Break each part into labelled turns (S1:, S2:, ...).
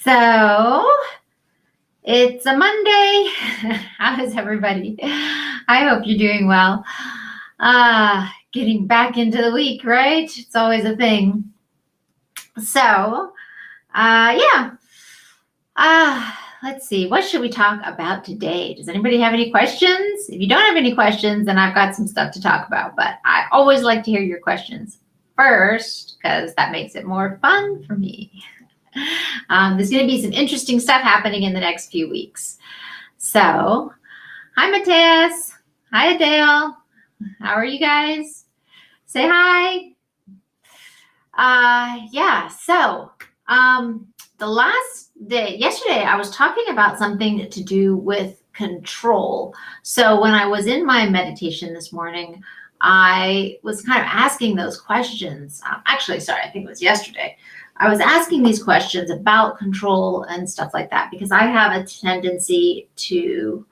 S1: So it's a Monday. How is everybody? I hope you're doing well. Getting back into the week, right? It's always a thing. So, yeah. Let's see. What should we talk about today? Does anybody have any questions? If you don't have any questions, then I've got some stuff to talk about. But I always like to hear your questions first because that makes it more fun for me. There's going to be some interesting stuff happening in the next few weeks. So, hi, Mateus. Hi, Adele. How are you guys? Say hi. Yeah, so the last day, yesterday, I was talking about something to do with control. So when I was in my meditation this morning, I was kind of asking those questions. Actually, sorry, I think it was yesterday. I was asking these questions about control and stuff like that because I have a tendency to,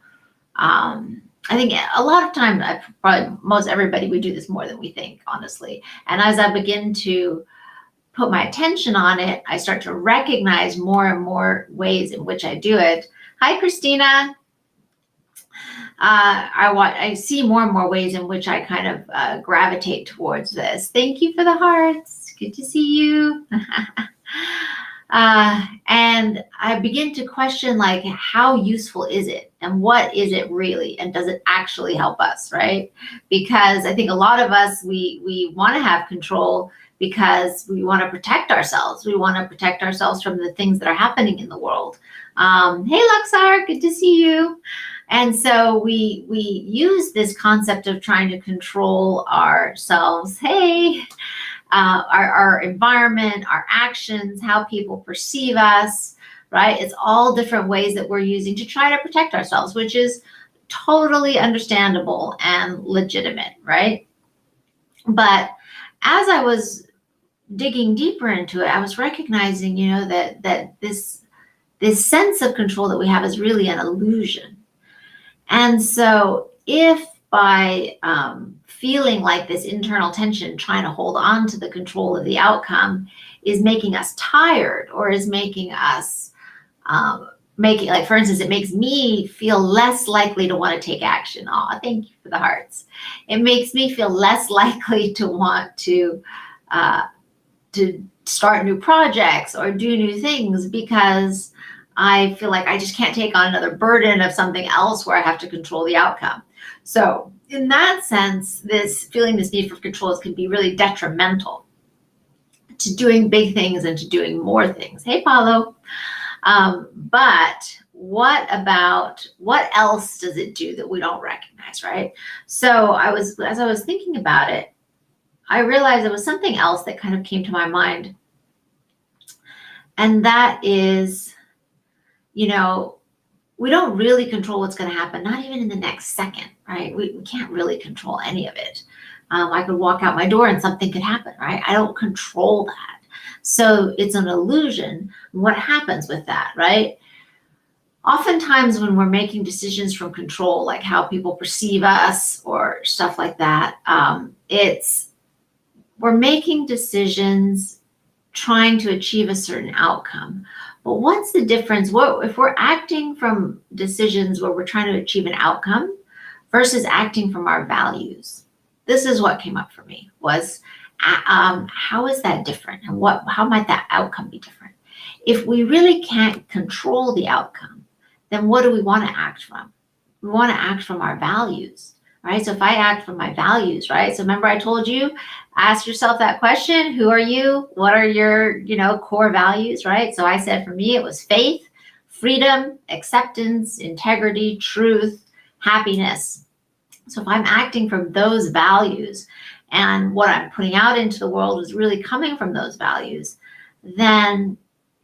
S1: I think a lot of times, probably most everybody, we do this more than we think, honestly. And as I begin to put my attention on it, I start to recognize more and more ways in which I do it. Hi, Christina. I see more and more ways in which I kind of gravitate towards this. Thank you for the hearts. Good to see you. And I begin to question, like, how useful is it? And what is it really? And does it actually help us, right? Because I think a lot of us, we want to have control because we want to protect ourselves. We want to protect ourselves from the things that are happening in the world. Hey, Luxar, good to see you. And so we use this concept of trying to control ourselves. Hey, our environment, our actions, how people perceive us, right? It's all different ways that we're using to try to protect ourselves, which is totally understandable and legitimate, right? But as I was digging deeper into it, I was recognizing, that this sense of control that we have is really an illusion. And so if by feeling like this internal tension, trying to hold on to the control of the outcome is making us tired or is making us, like, for instance, it makes me feel less likely to want to take action. Oh, thank you for the hearts. It makes me feel less likely to want to start new projects or do new things because I feel like I just can't take on another burden of something else where I have to control the outcome. So in that sense, this need for control can be really detrimental to doing big things and to doing more things. Hey, Paulo. But what else does it do that we don't recognize, right? So as I was thinking about it, I realized there was something else that kind of came to my mind. And that is, we don't really control what's going to happen, not even in the next second, right? We can't really control any of it. I could walk out my door and something could happen, right? I don't control that. So it's an illusion. What happens with that, right? Oftentimes when we're making decisions from control, like how people perceive us or stuff like that, we're making decisions trying to achieve a certain outcome. But what's the difference? If we're acting from decisions where we're trying to achieve an outcome versus acting from our values? This is what came up for me was, how is that different? And how might that outcome be different? If we really can't control the outcome, then what do we want to act from? We want to act from our values, right? So if I act from my values, right? So remember I told you, ask yourself that question. Who are you? What are your, core values, right? So I said for me, it was faith, freedom, acceptance, integrity, truth, happiness. So if I'm acting from those values and what I'm putting out into the world is really coming from those values, then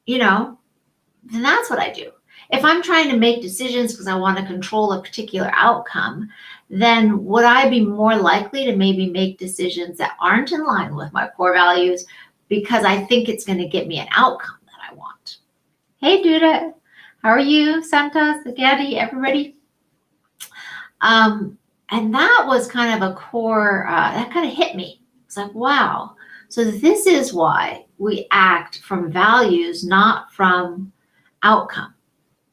S1: that's what I do. If I'm trying to make decisions because I want to control a particular outcome, then would I be more likely to maybe make decisions that aren't in line with my core values because I think it's going to get me an outcome that I want? Hey, Duda. How are you? Santa, Spaghetti, everybody? And that was kind of a core, that kind of hit me. It's like, wow. So this is why we act from values, not from outcome,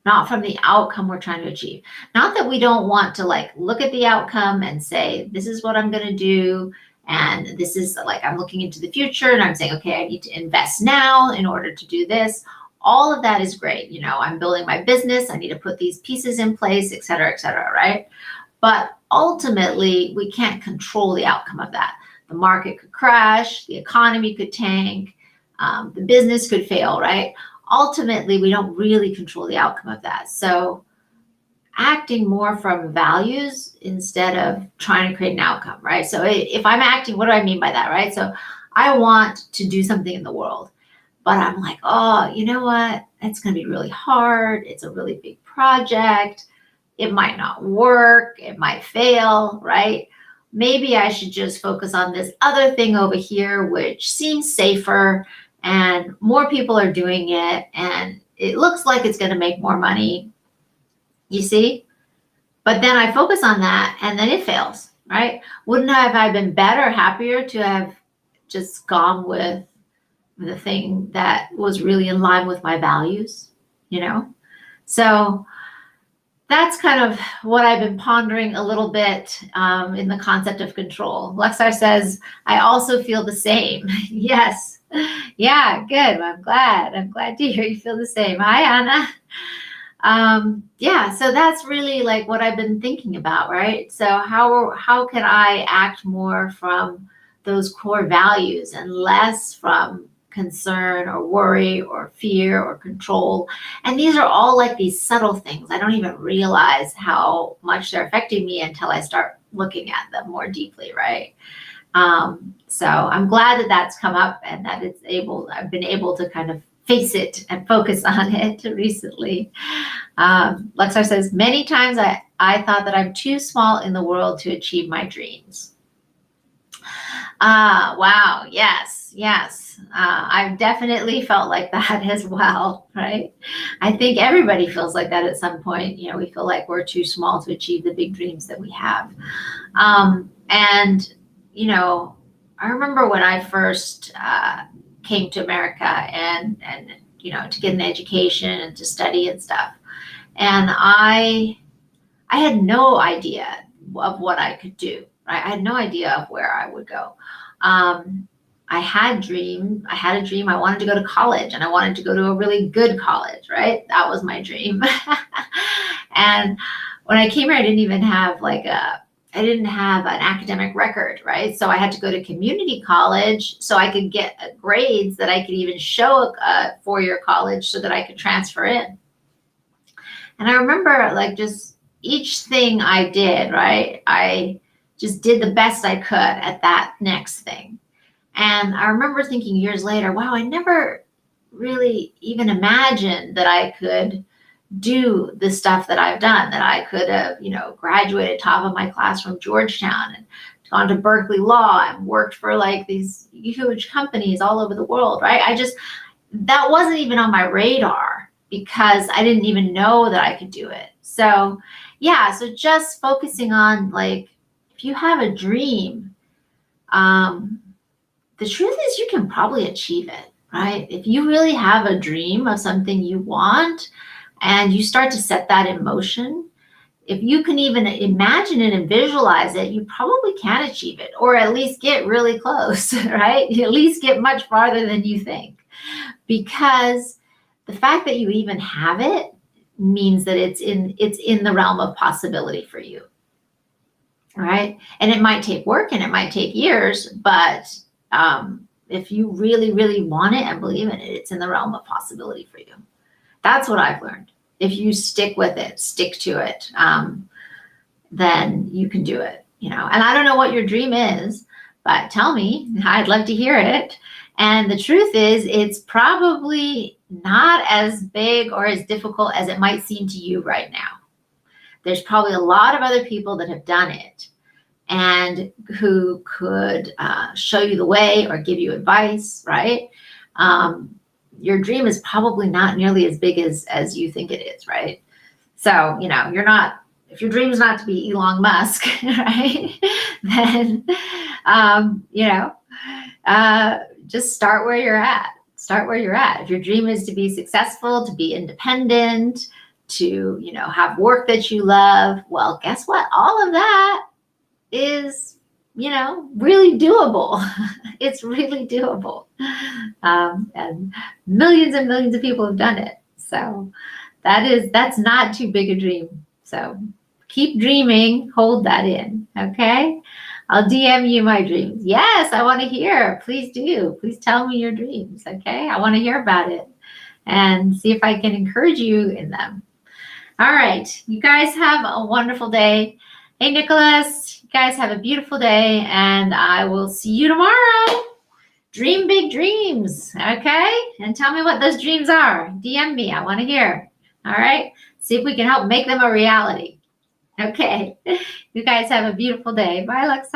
S1: not from the outcome we're trying to achieve. Not that we don't want to like look at the outcome and say, this is what I'm going to do. And this is like, I'm looking into the future and I'm saying, okay, I need to invest now in order to do this. All of that is great. You know, I'm building my business. I need to put these pieces in place, et cetera, right? But ultimately, we can't control the outcome of that. The market could crash, the economy could tank, the business could fail, right? Ultimately, we don't really control the outcome of that. So acting more from values instead of trying to create an outcome, right? So if I'm acting, what do I mean by that, right? So I want to do something in the world, but I'm like, oh, you know what? It's going to be really hard. It's a really big project. It might not work. It might fail, right? Maybe I should just focus on this other thing over here, which seems safer and more people are doing it and it looks like it's going to make more money. You see? But then I focus on that and then it fails, right? Wouldn't have I been better, happier to have just gone with the thing that was really in line with my values, you know? So that's kind of what I've been pondering a little bit in the concept of control. Lexar says, I also feel the same. Yes. Yeah, good. I'm glad to hear you feel the same. Hi, Anna. Yeah, so that's really like what I've been thinking about, right? So how can I act more from those core values and less from concern or worry or fear or control? And these are all like these subtle things. I don't even realize how much they're affecting me until I start looking at them more deeply, right? So I'm glad that that's come up and that I've been able to kind of face it and focus on it recently. Lexar says, many times I thought that I'm too small in the world to achieve my dreams. Wow. Yes. I've definitely felt like that as well, right? I think everybody feels like that at some point. You know, we feel like we're too small to achieve the big dreams that we have. And, you know, I remember when I first came to America and you know, to get an education and to study and stuff. And I had no idea of what I could do, right? I had no idea of where I would go. I had a dream. I wanted to go to college and I wanted to go to a really good college, right? That was my dream. And when I came here, I didn't have an academic record, right? So I had to go to community college so I could get grades that I could even show a four-year college so that I could transfer in. And I remember like just each thing I did, right? I just did the best I could at that next thing. And I remember thinking years later, wow, I never really even imagined that I could do the stuff that I've done, that I could have, you know, graduated top of my class from Georgetown and gone to Berkeley Law and worked for like these huge companies all over the world, right? That wasn't even on my radar because I didn't even know that I could do it. So yeah, so just focusing on like, if you have a dream, the truth is you can probably achieve it, right? If you really have a dream of something you want, and you start to set that in motion, if you can even imagine it and visualize it, you probably can achieve it, or at least get really close, right? You at least get much farther than you think. Because the fact that you even have it means that it's in the realm of possibility for you, right? And it might take work and it might take years, but if you really, really want it and believe in it, it's in the realm of possibility for you. That's what I've learned. If you stick with it, stick to it, then you can do it, you know. And I don't know what your dream is, but tell me. I'd love to hear it. And the truth is, it's probably not as big or as difficult as it might seem to you right now. There's probably a lot of other people that have done it and who could show you the way or give you advice, right? Your dream is probably not nearly as big as you think it is, right? So, you know, if your dream is not to be Elon Musk, right? Then, you know, just start where you're at. Start where you're at. If your dream is to be successful, to be independent, to, have work that you love, well, guess what? All of that is, really doable. It's really doable. And millions of people have done it. So that's not too big a dream. So keep dreaming, hold that in. Okay. I'll DM you my dreams. Yes, I want to hear. Please do. Please tell me your dreams. Okay. I want to hear about it and see if I can encourage you in them. All right. You guys have a wonderful day. Hey, Nicholas, you guys have a beautiful day, and I will see you tomorrow. Dream big dreams. Okay. And tell me what those dreams are. DM me. I want to hear. All right. See if we can help make them a reality. Okay. You guys have a beautiful day. Bye, Lexa.